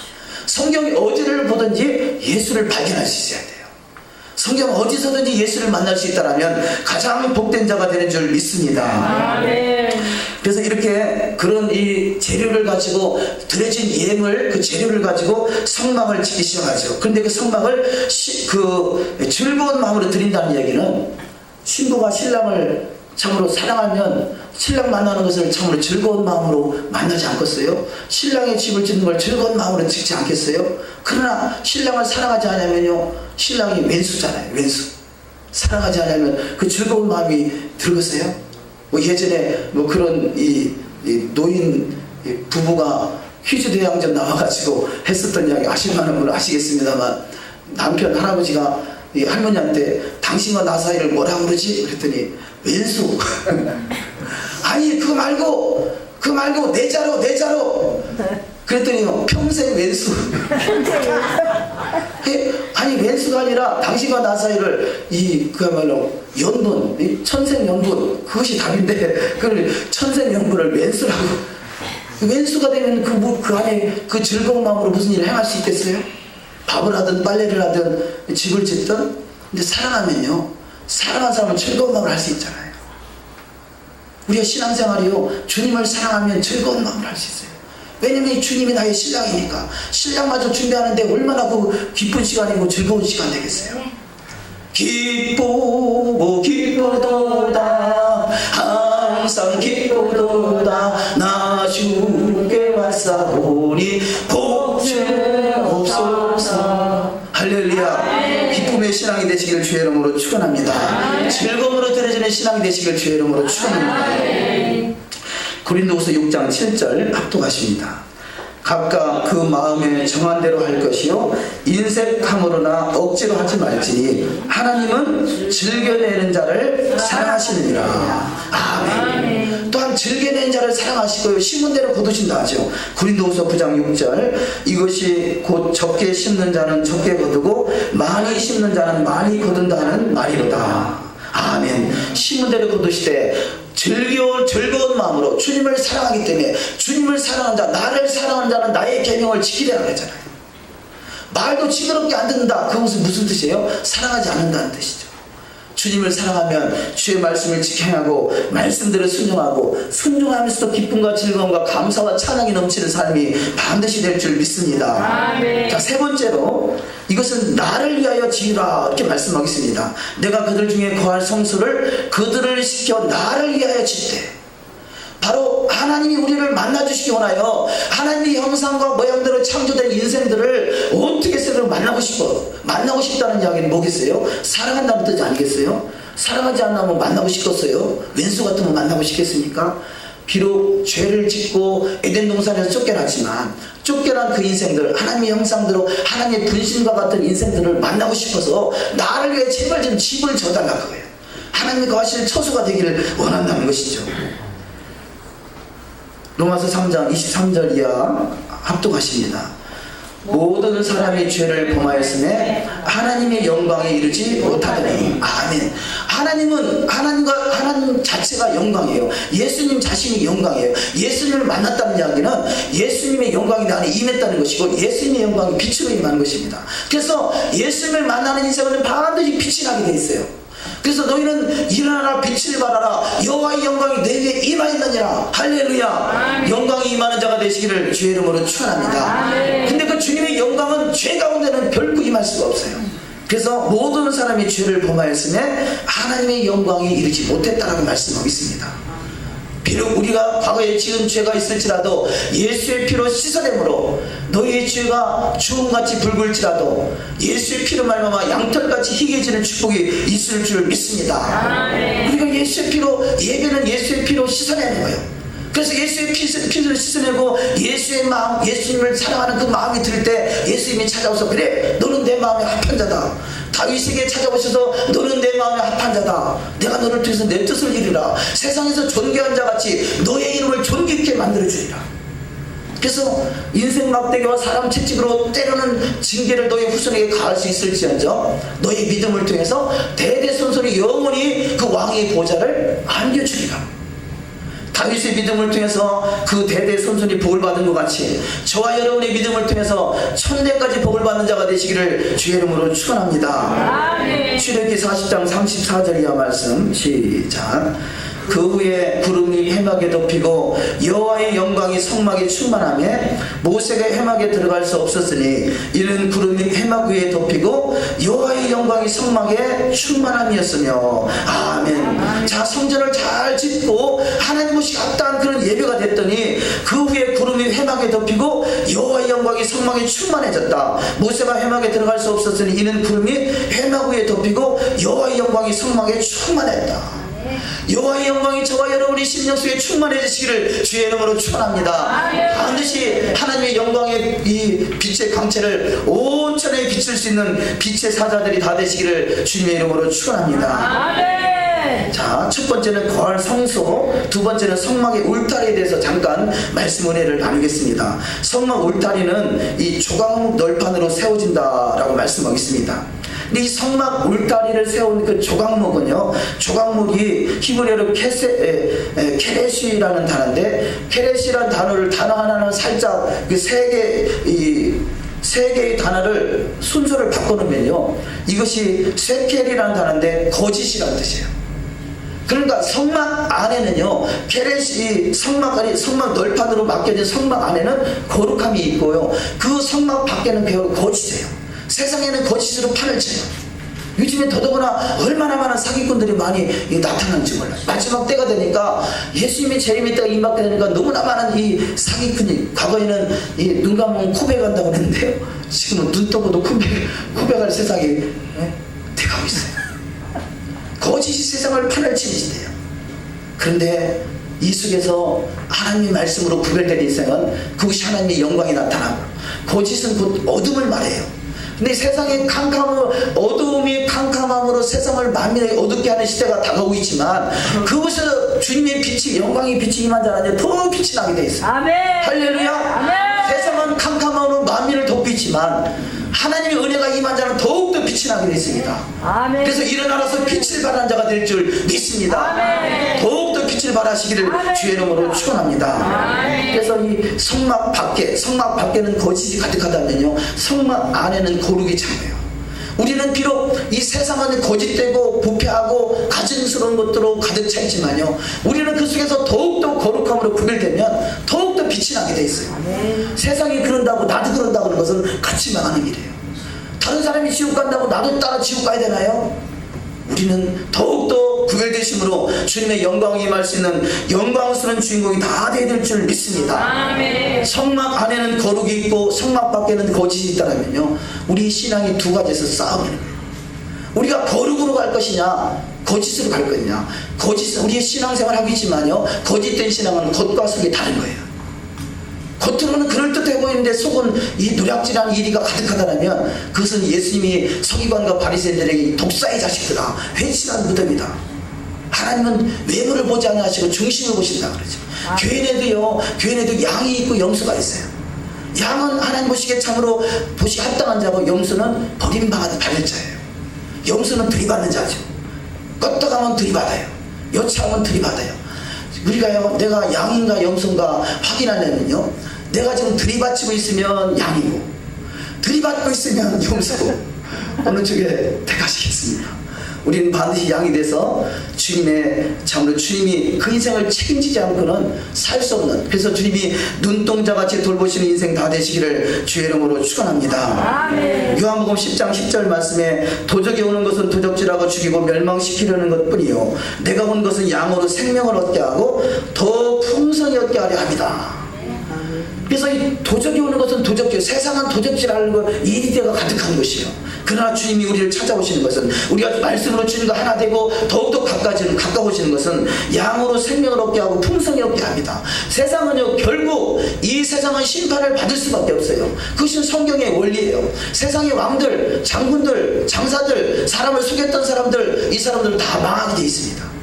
성경이 어디를 보든지 예수를 발견할 수 있어야 돼요. 성경 어디서든지 예수를 만날 수 있다면 가장 복된 자가 되는 줄 믿습니다. 아멘. 그래서 이렇게 그런 이 재료를 가지고 드려진 예물, 그 재료를 가지고 성막을 짓기 시작하죠. 그런데 그 성막을 즐거운 마음으로 드린다는 얘기는, 신부가 신랑을 참으로 사랑하면 신랑 만나는 것을 참으로 즐거운 마음으로 만나지 않겠어요? 신랑의 집을 짓는 걸 즐거운 마음으로 짓지 않겠어요? 그러나 신랑을 사랑하지 않으면요, 신랑이 왼수잖아요. 왼수. 사랑하지 않으면 그 즐거운 마음이 들겠어요? 예전에 그런 이 노인 부부가 퀴즈 대항전 나와가지고 했었던 이야기 아실만한 분은 아시겠습니다만, 남편 할아버지가 이 할머니한테 당신과 나 사이를 뭐라 그러지? 그랬더니 왼수. 아니 그거 말고 내 자로 그랬더니 평생 왼수. 아니 왼수가 아니라 당신과 나 사이를 그야말로 연분, 천생연분, 그것이 답인데 그걸 천생연분을 왼수라고. 왼수가 되면 그 안에 그 즐거운 마음으로 무슨 일을 행할 수 있겠어요? 밥을 하든 빨래를 하든 집을 짓든. 근데 사랑하면요, 사랑한 사람은 즐거운 마음을 할 수 있잖아요. 우리가 신앙생활이요, 주님을 사랑하면 즐거운 마음을 할 수 있어요. 왜냐면 이 주님이 나의 신랑이니까. 신랑마저 준비하는데 얼마나 그 기쁜 시간이고 즐거운 시간 되겠어요. 기쁘고 기쁘도다 항상 기쁘도다 나 주께 왔사오니 복주옵소서. 할렐루야. 기쁨의 신앙이 되시기를 주의 이름으로 축원합니다. 즐거움으로 드려지는 신앙이 되시기를 주의 이름으로 축원합니다. 고린도후서 6장 7절 합독하십니다. 각각 그 마음에 정한 대로 할 것이요 인색함으로나 억지로 하지 말지니 하나님은 즐겨내는 자를 사랑하시느니라. 아멘. 또한 즐겨내는 자를 사랑하시고요 심은 대로 거두신다 하죠. 고린도후서 9장 6절 이것이 곧 적게 심는 자는 적게 거두고 많이 심는 자는 많이 거둔다는 말이로다. 아멘. 심은 대로 거두시되 즐거운 마음으로 주님을 사랑하기 때문에 주님을 사랑하는 자, 나를 사랑하는 자는 나의 계명을 지키려고 하잖아요. 말도 징그럽게 안 듣는다. 그것은 무슨 뜻이에요? 사랑하지 않는다는 뜻이죠. 주님을 사랑하면 주의 말씀을 지켜하고 말씀대로 순종하고 순종하면서도 기쁨과 즐거움과 감사와 찬양이 넘치는 삶이 반드시 될 줄 믿습니다. 아멘. 자, 세 번째로 이것은 나를 위하여 지으라 이렇게 말씀하겠습니다. 내가 그들 중에 거할 성소를 그들을 시켜 나를 위하여 짓되. 바로 하나님이 우리를 만나주시기 원하여 하나님의 형상과 모양대로 창조된 인생들을 어떻게 해서든 만나고 싶다는 이야기는 뭐겠어요? 사랑한다는 뜻이 아니겠어요? 사랑하지 않으면 만나고 싶겠어요? 왼수 같으면 만나고 싶겠습니까? 비록 죄를 짓고 에덴 동산에서 쫓겨났지만 쫓겨난 그 인생들, 하나님의 형상대로 하나님의 분신과 같은 인생들을 만나고 싶어서 나를 위해 제발 좀 집을 져달라 그거예요. 하나님이 거하시는 처소가 되기를 원한다는 것이죠. 로마서 3장 23절 이하 합독하십니다. 모든 사람이 죄를 범하였음에 하나님의 영광에 이르지 못하더니. 아멘. 하나님 자체가 영광이에요. 예수님 자신이 영광이에요. 예수님을 만났다는 이야기는 예수님의 영광이 내 안에 임했다는 것이고 예수님의 영광이 빛으로 임하는 것입니다. 그래서 예수님을 만나는 인생은 반드시 빛이 나게 돼 있어요. 그래서 너희는 일어나라 빛을 발하라 여호와의 영광이 내게 임하였느니라. 할렐루야. 아멘. 영광이 임하는 자가 되시기를 주의 이름으로 축원합니다. 근데 그 주님의 영광은 죄 가운데는 결코 임할 수가 없어요. 그래서 모든 사람이 죄를 범하였음에 하나님의 영광이 이르지 못했다라고 말씀하고 있습니다. 비록 우리가 과거에 지은 죄가 있을지라도 예수의 피로 씻어내므로 너희의 죄가 주홍같이 붉을지라도 예수의 피로 말미암아 양털같이 희게지는 축복이 있을 줄 믿습니다. 우리가 예수의 피로, 예배는 예수의 피로 씻어내는 거예요. 그래서 예수의 피를 씻어내고 예수의 마음, 예수님을 사랑하는 그 마음이 들 때 예수님이 찾아오서 그래 너는 내 마음에 합한 자다. 다윗에게 찾아오셔서 너는 내 마음에 합한 자다. 내가 너를 통해서 내 뜻을 이루라. 세상에서 존귀한 자같이 너의 이름을 존귀 있게 만들어주리라. 그래서 인생 막대기와 사람 채찍으로 때로는 징계를 너의 후손에게 가할 수 있을지언정 너의 믿음을 통해서 대대손손이 영원히 그 왕의 보좌를 안겨주리라. 다윗의 믿음을 통해서 그 대대손손이 복을 받은 것 같이 저와 여러분의 믿음을 통해서 천대까지 복을 받는 자가 되시기를 주의 이름으로 축원합니다. 출애굽기 40장 34절 이하 말씀 시작. 그 후에 구름이 해막에 덮이고 여호와의 영광이 성막에 충만하며 모세가 해막에 들어갈 수 없었으니 이는 구름이 해막 위에 덮이고 여호와의 영광이 성막에 충만함이었으며. 아멘. 자, 성전을 잘 짓고 하나님 옷이 합당한 그런 예배가 됐더니 그 후에 구름이 해막에 덮이고 여호와의 영광이 성막에 충만해졌다. 모세가 해막에 들어갈 수 없었으니 이는 구름이 해막 위에 덮이고 여호와의 영광이 성막에 충만했다. 여호와의 영광이 저와 여러분의 심령 속에 충만해지시기를 주의 이름으로 축원합니다. 반드시 하나님의 영광의 이 빛의 광채를 온천에 비칠 수 있는 빛의 사자들이 다 되시기를 주님의 이름으로 축원합니다. 자, 첫 번째는 거할 성소, 두 번째는 성막의 울타리에 대해서 잠깐 말씀 은혜를 나누겠습니다. 성막 울타리는 이 조각 널판으로 세워진다라고 말씀하고 있습니다. 근데 이 성막 울타리를 세운 그 조각목은요, 조각목이 히브리어로 케레시라는 단어인데, 케레시라는 단어 하나는 살짝 그 세 개의 단어를 순서를 바꿔놓으면요, 이것이 쇠켈이라는 단어인데 거짓이라는 뜻이에요. 그러니까 성막 안에는요, 케레시 성막 널판으로 막혀진 성막 안에는 거룩함이 있고요, 그 성막 밖에는 거짓이에요. 세상에는 거짓으로 판을 쳐요. 요즘에 더더구나 얼마나 많은 사기꾼들이 많이 나타나는지 몰라요. 마지막 때가 되니까, 예수님이 재림의 때가 임박게 되니까 너무나 많은 이 사기꾼이, 과거에는 이 눈 감으면 코베 간다고 그랬는데요, 지금은 눈 떠고도 코베 갈 세상이 돼가고 있어요. 거짓이 세상을 판을 치는 시대예요. 그런데 이 속에서 하나님의 말씀으로 구별된 인생은 그것이 하나님의 영광이 나타나고, 거짓은 곧 어둠을 말해요. 근데 세상의 어두움이 캄캄함으로 세상을 만민하게 어둡게 하는 시대가 다가오고 있지만, 그곳에서 주님의 빛이, 영광의 빛이 임한 자는 더 빛이 나게 돼 있어요. 아멘. 할렐루야. 아멘. 세상은 캄캄함으로 만민을 덮이지만 하나님의 은혜가 임한 자는 더욱더 빛이 나게 되어 있습니다. 아멘. 그래서 일어나서 빛을 발하는 자가 될 줄 믿습니다. 아멘. 더욱더 빛을 발하시기를 아멘. 주의 이름으로 축원합니다. 아멘. 그래서 이 성막 밖에는 거짓이 가득하다면요, 성막 안에는 거룩이 참여해요. 우리는 비록 이 세상은 거짓되고 부패하고 가증스러운 것들로 가득 차 있지만요, 우리는 그 속에서 더욱더 거룩함으로 구별되면 더욱더 빛이 나게 돼 있어요. 세상이 그런다고 나도 그런다고 하는 것은 같이 망하는 길이에요. 다른 사람이 지옥 간다고 나도 따라 지옥 가야 되나요? 우리는 더욱더 구별되심으로 주님의 영광이 임할 수 있는 영광스러운 주인공이 다 되어야 될 줄 믿습니다. 아멘. 성막 안에는 거룩이 있고 성막 밖에는 거짓이 있다면요, 우리 신앙이 두 가지에서 싸우는 거예요. 우리가 거룩으로 갈 것이냐, 거짓으로 갈 것이냐. 거짓은 우리의 신앙생활 하고 있지만요, 거짓된 신앙은 겉과 속이 다른 거예요. 겉으로는 그럴듯해 보이는데 속은 이 누락질한 이리가 가득하다면, 그것은 예수님이 서기관과 바리새인들에게 독사의 자식들아, 회칠한 무덤이다. 하나님은 외모를 보지 않으시고 중심을 보신다 그러죠. 교회에도 양이 있고 염소가 있어요. 양은 하나님 보시기에 참으로 보시기 합당한 자고, 염소는 버림받은 자예요. 염소는 들이받는 자죠. 껐다가면 들이받아요. 여차하면 들이받아요. 우리가요, 내가 양인가 염소인가 확인하려면요, 내가 지금 들이받치고 있으면 양이고 들이받고 있으면 염소고, 어느 쪽에 택하시겠습니까? 우리는 반드시 양이 돼서 주님이 그 인생을 책임지지 않고는 살 수 없는, 그래서 주님이 눈동자같이 돌보시는 인생 다 되시기를 주의 이름으로 축원합니다. 아멘. 요한복음 10장 10절 말씀에, 도적이 오는 것은 도적질하고 죽이고 멸망시키려는 것뿐이요, 내가 온 것은 양으로 생명을 얻게 하고 더 풍성히 얻게 하려 합니다. 그래서 이 도적이 오는 것은 도적질, 세상은 도적질하는 것, 이리대가 가득한 것이요. 그러나 주님이 우리를 찾아오시는 것은, 우리가 말씀으로 주님과 하나 되고 더욱더 가까워지는 것은 양으로 생명을 얻게 하고 풍성히 얻게 합니다. 세상은요, 결국 이 세상은 심판을 받을 수밖에 없어요. 그것은 성경의 원리예요. 세상의 왕들, 장군들, 장사들, 사람을 속였던 사람들, 이 사람들은 다 망하게 되어 있습니다.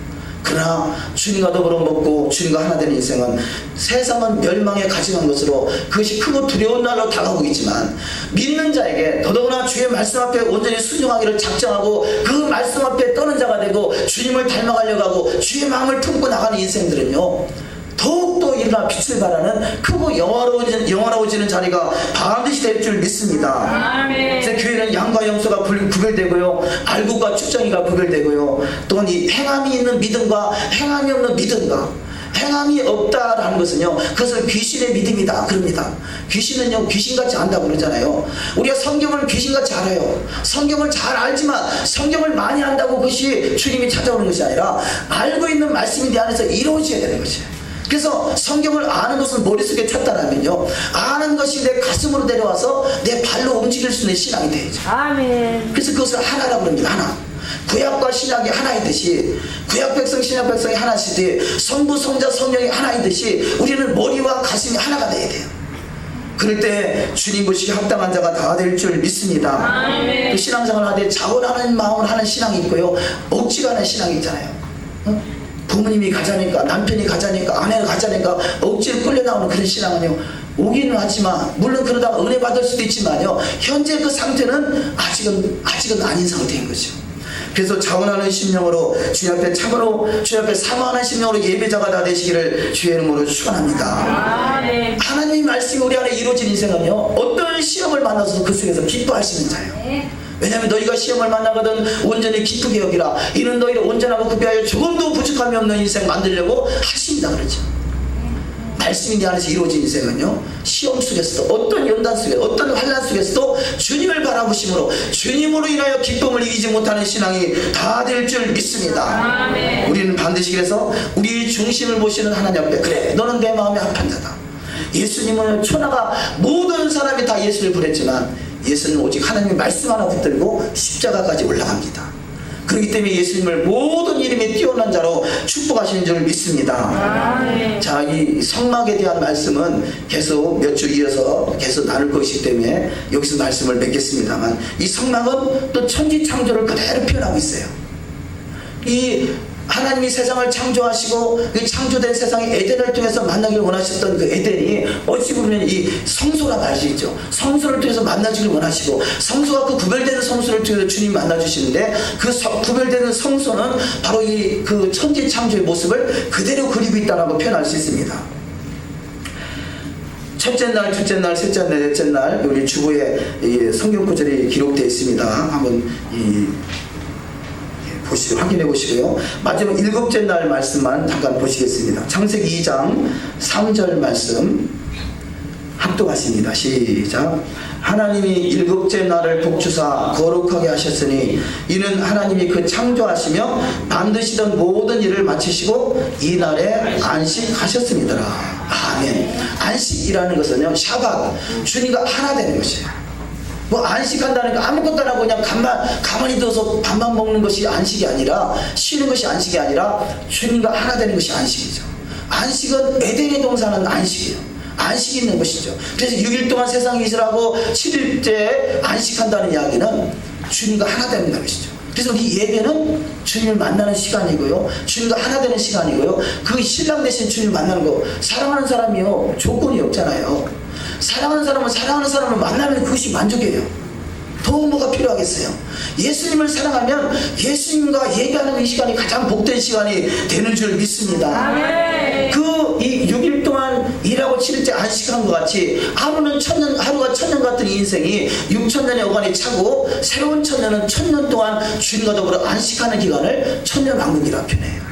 그러나 주님과 더불어 먹고 주님과 하나 되는 인생은, 세상은 멸망에 가증한 것으로 그것이 크고 두려운 날로 다가오고 있지만, 믿는 자에게 더더구나 주의 말씀 앞에 온전히 순종하기를 작정하고 그 말씀 앞에 떠는 자가 되고 주님을 닮아가려고 하고 주의 마음을 품고 나가는 인생들은요, 더욱더 일어나 빛을 발하는 크고 영화로워지는 자리가 반드시 될 줄 믿습니다. 아멘. 그래서 교회는 양과 염소가 구별되고요, 알곡과 쭉정이가 구별되고요, 또한 이 행함이 있는 믿음과 행함이 없는 믿음과, 행함이 없다라는 것은요, 그것은 귀신의 믿음이다 그럽니다. 귀신은요, 귀신같이 안다고 그러잖아요. 우리가 성경을 귀신같이 알아요. 성경을 잘 알지만 성경을 많이 안다고 그것이 주님이 찾아오는 것이 아니라, 알고 있는 말씀이 내 안에서 이루어져야 되는 것이에요. 그래서 성경을 아는 것은 머릿속에 찼다라면요, 아는 것이 내 가슴으로 내려와서 내 발로 움직일 수 있는 신앙이 되죠. 아멘. 그래서 그것을 하나라고 합니다. 하나. 구약과 신약이 하나이듯이, 구약 백성 신약 백성이 하나시듯이, 성부 성자 성령이 하나이듯이 우리는 머리와 가슴이 하나가 돼야 돼요. 그럴 때 주님 보시기 합당한 자가 다 될 줄 믿습니다. 아멘. 그 신앙생활 하되 자원하는 마음을 하는 신앙이 있고요, 억지가 하는 신앙이 있잖아요. 부모님이 가자니까, 남편이 가자니까, 아내가 가자니까 억지로 끌려 나오는 그런 신앙은요, 오기는 하지만 물론 그러다가 은혜 받을 수도 있지만요, 현재 그 상태는 아직은 아닌 상태인 거죠. 그래서 자원하는 심령으로 주님 앞에 참으로 주님 앞에 사모하는 심령으로 예배자가 다 되시기를 주의 이름으로 축원합니다. 하나님 말씀이 우리 안에 이루어진 인생은요, 어떤 시험을 만나서도 그 속에서 기뻐하시는 자예요. 왜냐하면 너희가 시험을 만나거든 온전히 기쁘게 여기라. 이는 너희를 온전하고 구비하여 조금도 부족함이 없는 인생 만들려고 하십니다. 그렇죠. 말씀이 내 안에서 이루어진 인생은요, 시험 속에서도, 어떤 연단 속에, 어떤 환난 속에서도 주님을 바라보심으로, 주님으로 인하여 기쁨을 이기지 못하는 신앙이 다 될 줄 믿습니다. 아멘. 우리는 반드시 그래서 우리 중심을 모시는 하나님 앞에, 그래 너는 내 마음의 합한 자다. 예수님은 천하가 모든 사람이 다 예수를 부렸지만 예수는 오직 하나님의 말씀 하나 붙들고 십자가까지 올라갑니다. 그렇기 때문에 예수님을 모든 이름에 뛰어난 자로 축복하시는 줄 믿습니다. 자, 이 성막에 대한 말씀은 계속 몇 주 이어서 계속 나눌 것이기 때문에 여기서 말씀을 맺겠습니다만, 이 성막은 또 천지창조를 그대로 표현하고 있어요. 이 하나님이 세상을 창조하시고 이 창조된 세상에 에덴을 통해서 만나기를 원하셨던 그 에덴이 어찌 보면 이 성소란 말이 있죠. 성소를 통해서 만나기를 원하시고, 성소가 그 구별되는 성소를 통해서 주님 만나주시는데, 그 구별되는 성소는 바로 이 그 천지 창조의 모습을 그대로 그리고 있다고 표현할 수 있습니다. 첫째 날, 둘째 날, 셋째 날, 넷째 날 우리 주보에 이 성경 구절이 기록되어 있습니다. 한번 확인해 보시고요. 마지막 일곱째 날 말씀만 잠깐 보시겠습니다. 창세기 2장 3절 말씀 합독하십니다. 시작. 하나님이 일곱째 날을 복주사 거룩하게 하셨으니 이는 하나님이 그 창조하시며 만드시던 모든 일을 마치시고 이 날에 안식하셨습니다. 아멘. 안식이라는 것은요, 샤bat, 주님과 하나 되는 것이에요. 뭐 안식한다는 게 아무것도 안 하고 그냥 가만히 두어서 밥만 먹는 것이 안식이 아니라, 쉬는 것이 안식이 아니라 주님과 하나 되는 것이 안식이죠. 안식은 에덴의 동산은 안식이에요. 안식이 있는 것이죠. 그래서 6일 동안 세상에 있으라고 7일째 안식한다는 이야기는 주님과 하나 되는 것이죠. 그래서 우리 예배는 주님을 만나는 시간이고요, 주님과 하나 되는 시간이고요, 그 신랑 대신 주님을 만나는 거. 사랑하는 사람이요, 조건이 없잖아요. 사랑하는 사람은 사랑하는 사람을 만나면 그것이 만족이에요. 더 뭐가 필요하겠어요? 예수님을 사랑하면 예수님과 예배하는 이 시간이 가장 복된 시간이 되는 줄 믿습니다. 이 6일 동안 일하고 7일째 안식한 것 같이 하루가 천년 같은 이 인생이 6천년의 어간이 차고, 새로운 천년은 천년 동안 주님과 더불어 안식하는 기간을 천년왕국이라 표현해요.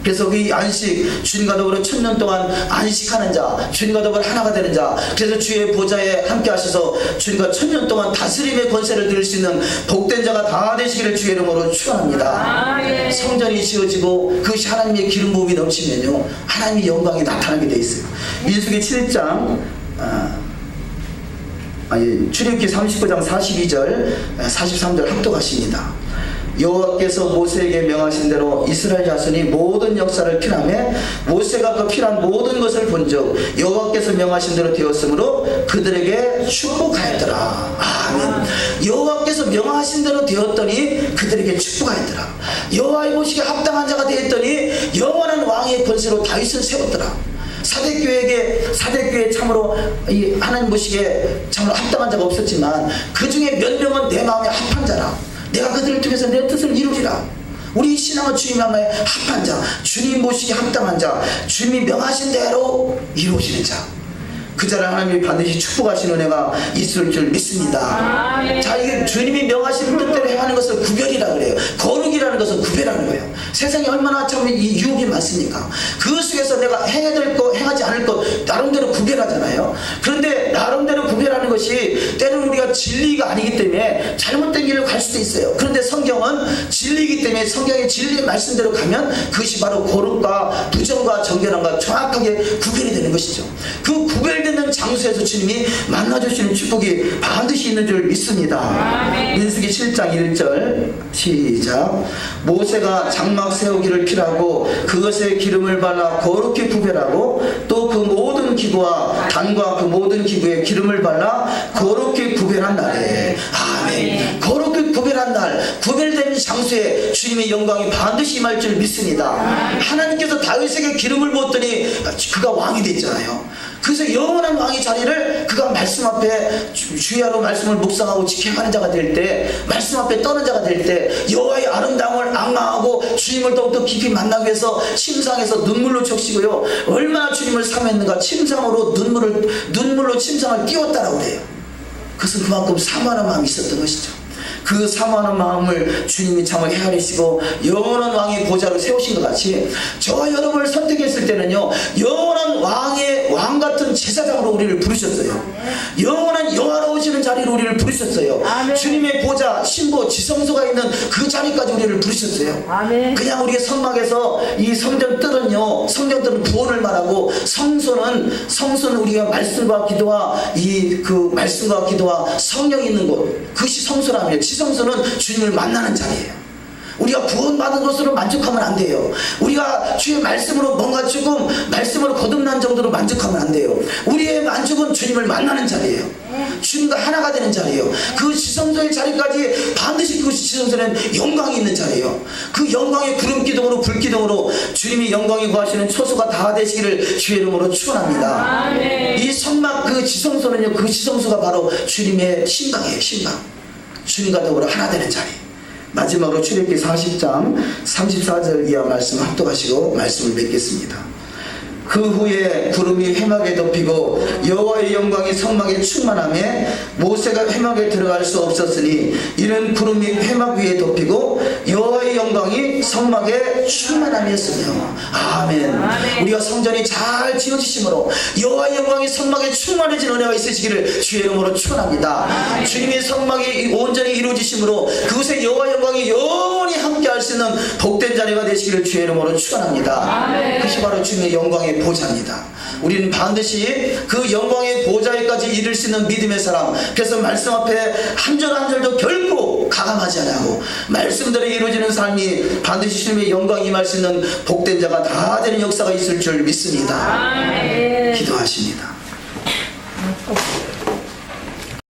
그래서 이 안식, 주님과 더불어 천년 동안 안식하는 자, 주님과 더불어 하나가 되는 자, 그래서 주의 보좌에 함께 하셔서 주님과 천년 동안 다스림의 권세를 드릴 수 있는 복된 자가 다 되시기를 주의 이름으로 축원합니다. 성전이 지어지고 그것이 하나님의 기름 부음이 넘치면요, 하나님의 영광이 나타나게 돼 있어요. 민수기 7장 출애굽기 39장 42절 43절 합독하십니다. 여호와께서 모세에게 명하신 대로 이스라엘 자손이 모든 역사를 피하며 모세가 그 피한 모든 것을 본즉 여호와께서 명하신 대로 되었으므로 그들에게 축복하였더라. 아멘. 여호와께서 명하신 대로 되었더니 그들에게 축복하였더라. 여호와의 보시기에 합당한 자가 되었더니 영원한 왕의 권세로 다윗을 세웠더라. 사대교회에 참으로 이 하나님 보시기에 참으로 합당한 자가 없었지만 그 중에 몇 명은 내 마음에 합한 자라. 내가 그들을 통해서 내 뜻을 이루리라. 우리 신앙은 주님 마음에 합한 자, 주님 보시기에 합당한 자, 주님이 명하신 대로 이루어지는 자, 그 자를 하나님이 반드시 축복하시는 은혜가 있을 줄 믿습니다. 자, 이게 주님이 명하신 뜻대로 행하는 것을 구별이라 그래요. 거룩이라는 것은 구별하는 거예요. 세상에 얼마나 참 이 유혹이 많습니까? 그 속에서 내가 행해야 될 것, 행하지 않을 것 나름대로 구별하잖아요. 그런데 나름대로 구별하는 것이 때로는 우리가 진리가 아니기 때문에 잘못된 길을 갈 수도 있어요. 그런데 성경은 진리이기 때문에 성경의 진리의 말씀대로 가면 그것이 바로 거룩과 부정과 정결함과 정확하게 구별이 되는 것이죠. 그 구별되는 장소에서 주님이 만나주시는 축복이 반드시 있는 줄 믿습니다. 민수기 7장 1절 시작. 모세가 장막 세우기를 필하고 그것에 기름을 발라 거룩히 구별하고 또 그 모든 기구와 단과 그 모든 기구에 기름을 발라 거룩히 구별하고 구별한 날에 아멘. 거룩히 구별한 날, 구별된 장소에 주님의 영광이 반드시 임할 줄 믿습니다. 하나님께서 다윗에게 기름을 부었더니 그가 왕이 됐잖아요. 그래서 영원한 왕의 자리를 그가 말씀 앞에 주야로 말씀을 묵상하고 지켜가는 자가 될 때, 말씀 앞에 떠는 자가 될 때 여호와의 아름다움을 앙망하고 주님을 더욱더 깊이 만나기 위해서 침상에서 눈물로 적시고요, 얼마나 주님을 사모했는가. 침상으로 눈물로 침상을 띄웠다라고 그래요. 그것은 그만큼 사모하는 마음이 있었던 것이죠. 그 사모하는 마음을 주님이 참을 헤아리시고 영원한 왕의 보좌로 세우신 것 같이 저와 여러분을 선택했을 때는요, 영원한 왕 같은 제사장으로 우리를 부르셨어요. 영원한 영화로우시는 자리로 우리를 부르셨어요. 아멘. 주님의 보좌, 신부, 지성소가 있는 그 자리까지 우리를 부르셨어요. 아멘. 그냥 우리의 성막에서 이 성전뜰은요, 성전뜰은 구원을 말하고 성소는 우리가 말씀과 기도와 말씀과 기도와 성령이 있는 곳, 그것이 성소라며, 지성소는 주님을 만나는 자리예요. 우리가 구원받은 것으로 만족하면 안 돼요. 우리가 주의 말씀으로 뭔가 조금 말씀으로 거듭난 정도로 만족하면 안 돼요. 우리의 만족은 주님을 만나는 자리예요. 주님과 하나가 되는 자리예요. 그 지성소의 자리까지 반드시 그것이 지성소는 영광이 있는 자리예요. 그 영광의 구름기둥으로 불기둥으로 주님이 영광이 구하시는 초소가 다 되시기를 주의 이름으로 축원합니다. 이 성막 그 지성소는요, 그 지성소가 바로 주님의 신방이에요. 신방. 주님과 더불어 하나 되는 자리. 마지막으로 출애굽기 40장 34절 이하 말씀 합독하시고 말씀을 맺겠습니다. 그 후에 구름이 회막에 덮이고 여호와의 영광이 성막에 충만하며 모세가 회막에 들어갈 수 없었으니 이는 구름이 회막 위에 덮이고 여호와의 영광이 성막에 충만함이었으며. 아멘. 우리가 성전이 잘 지어지심으로 여호와의 영광이 성막에 충만해진 은혜가 있으시기를 주의 이름으로 축원합니다. 주님의 성막이 온전히 이루어지심으로 그곳에 여호와의 영광이 영원히 함께할 수 있는 복된 자리가 되시기를 주의 이름으로 축원합니다. 그것이 바로 주님의 영광의 보좌입니다. 우리는 반드시 그 영광의 보좌에까지 이를 수 있는 믿음의 사람, 그래서 말씀 앞에 한 절 한 절도 결코 가감하지 않고 말씀대로 이루어지는 삶이 반드시 주님의 영광이 임할 수 있는 복된 자가 다 되는 역사가 있을 줄 믿습니다. 기도하십니다.